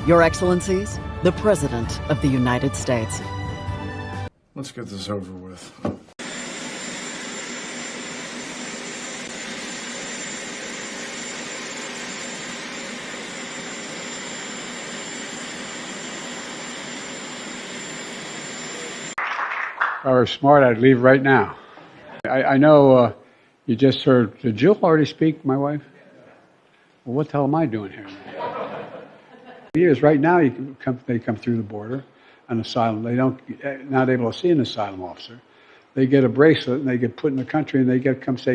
Your Excellencies, the President of the United States. Let's get this over with. If I were smart, I'd leave right now. I know you just heard, did Jill already speak, my wife? Well, what the hell am I doing here? Years right now, they come through the border, an asylum. They not able to see an asylum officer. They get a bracelet and they get put in the country and they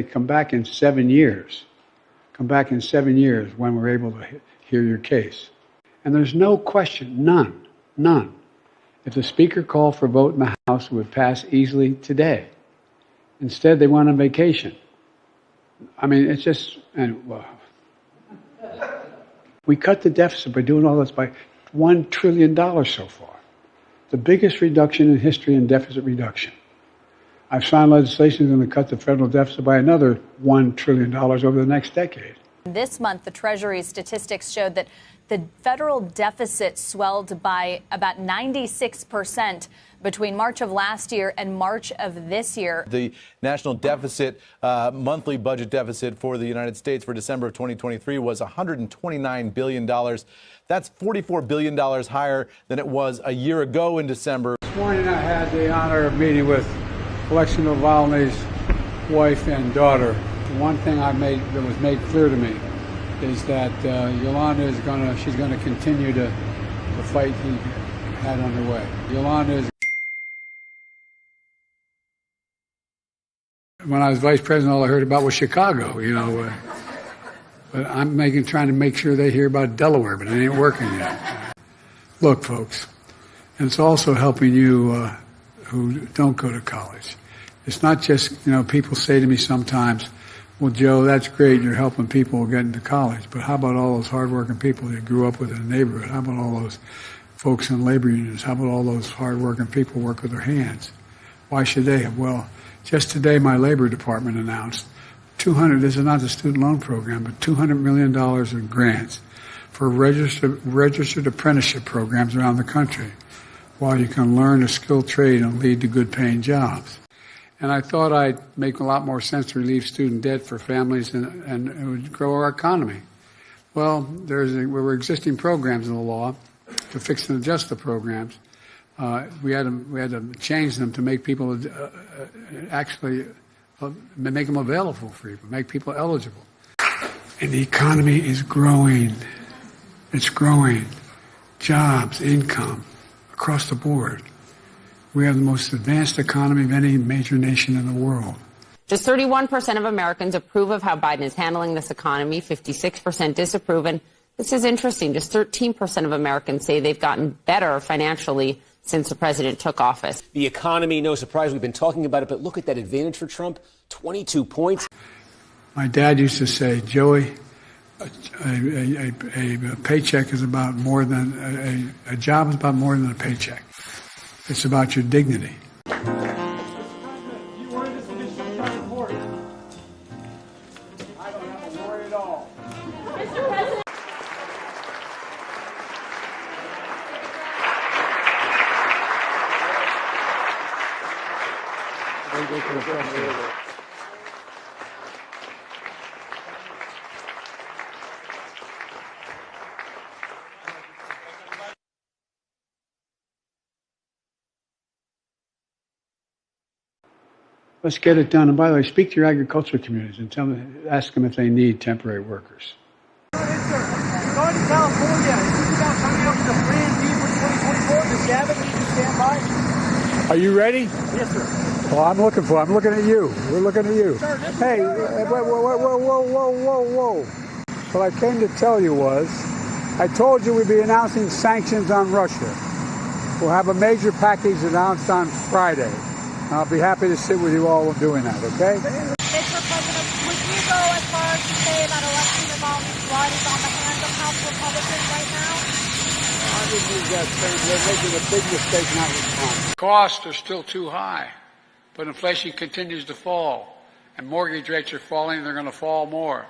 come back in 7 years. Come back in 7 years when we're able to hear your case. And there's no question, none. If the Speaker called for a vote in the House, it would pass easily today. Instead, they went on vacation. I mean, it's just, we cut the deficit by doing all this by $1 trillion so far. The biggest reduction in history in deficit reduction. I've signed legislation that's going to cut the federal deficit by another $1 trillion over the next decade. This month, the Treasury statistics showed that the federal deficit swelled by about 96% between March of last year and March of this year. The national deficit, monthly budget deficit for the United States for December of 2023 was $129 billion. That's $44 billion higher than it was a year ago in December. This morning I had the honor of meeting with Alexei Navalny's wife and daughter. One thing that was made clear to me is that Yolanda is she's gonna continue the fight he had underway. Yolanda is. When I was vice president, all I heard about was Chicago, but I'm trying to make sure they hear about Delaware, but it ain't working yet. Look, folks, and it's also helping you who don't go to college. It's not just, people say to me sometimes, well, Joe, that's great. You're helping people get into college. But how about all those hardworking people you grew up with in the neighborhood? How about all those folks in labor unions? How about all those hardworking people who work with their hands? Why should they have? Well, just today my labor department announced this is not the student loan program, but $200 million in grants for registered apprenticeship programs around the country while you can learn a skilled trade and lead to good paying jobs. And I thought I'd make a lot more sense to relieve student debt for families and it would grow our economy. Well, there were existing programs in the law to fix and adjust the programs. We had to change them to make people make them available for people, make people eligible. And the economy is growing. It's growing. Jobs, income, across the board. We have the most advanced economy of any major nation in the world. Just 31% of Americans approve of how Biden is handling this economy, 56% disapprove. And this is interesting. Just 13% of Americans say they've gotten better financially since the president took office. The economy, no surprise, we've been talking about it, but look at that advantage for Trump, 22 points. My dad used to say, Joey, a paycheck is about more than, a job is about more than a paycheck. It's about your dignity. You wanted this to be some kind of court. I don't have a worry at all. Mr. President. Let's get it done. And by the way, speak to your agricultural communities and ask them if they need temporary workers. Going to California. Is this about coming up with a plan B for 2024? Does Gavin need to stand by? Are you ready? Yes, sir. Well, I'm looking at you. We're looking at you. Sir, hey, whoa. What I came to tell you was, I told you we'd be announcing sanctions on Russia. We'll have a major package announced on Friday. I'll be happy to sit with you all doing that, okay? Mr. President, would you go as far as to say that election involving blood is on the hands of House Republicans right now? I didn't use that term. They're making a big mistake not responding. Costs are still too high, but inflation continues to fall, and mortgage rates are falling, and they're going to fall more.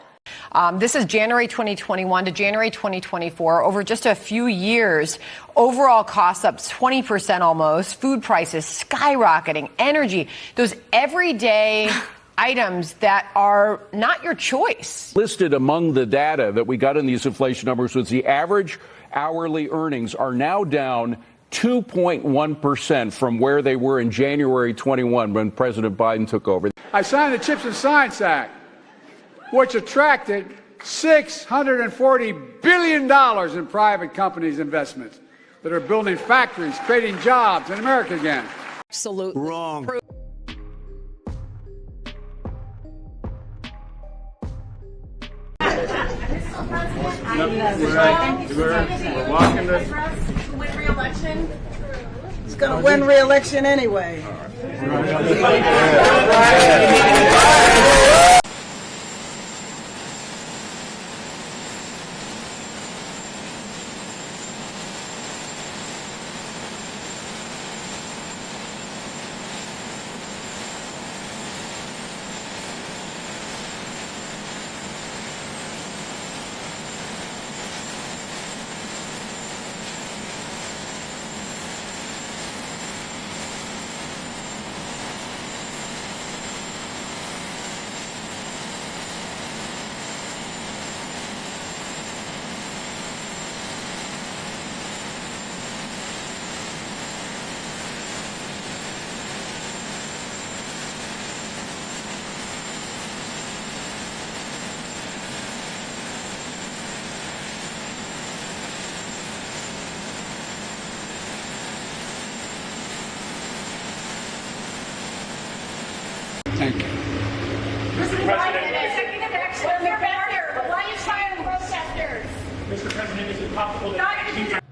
This is January 2021 to January 2024. Over just a few years, overall costs up 20% almost, food prices skyrocketing, energy, those everyday items that are not your choice. Listed among the data that we got in these inflation numbers was the average hourly earnings are now down 2.1% from where they were in January 21 when President Biden took over. I signed the CHIPS and Science Act, which attracted $640 billion in private companies' investments that are building factories, creating jobs in America again. Absolutely wrong. We're walking this. Win re-election. It's going to win re-election anyway. Thank you. Mr. President, executive action of your banner. Why are you firing protesters? Mr. President, is it possible that...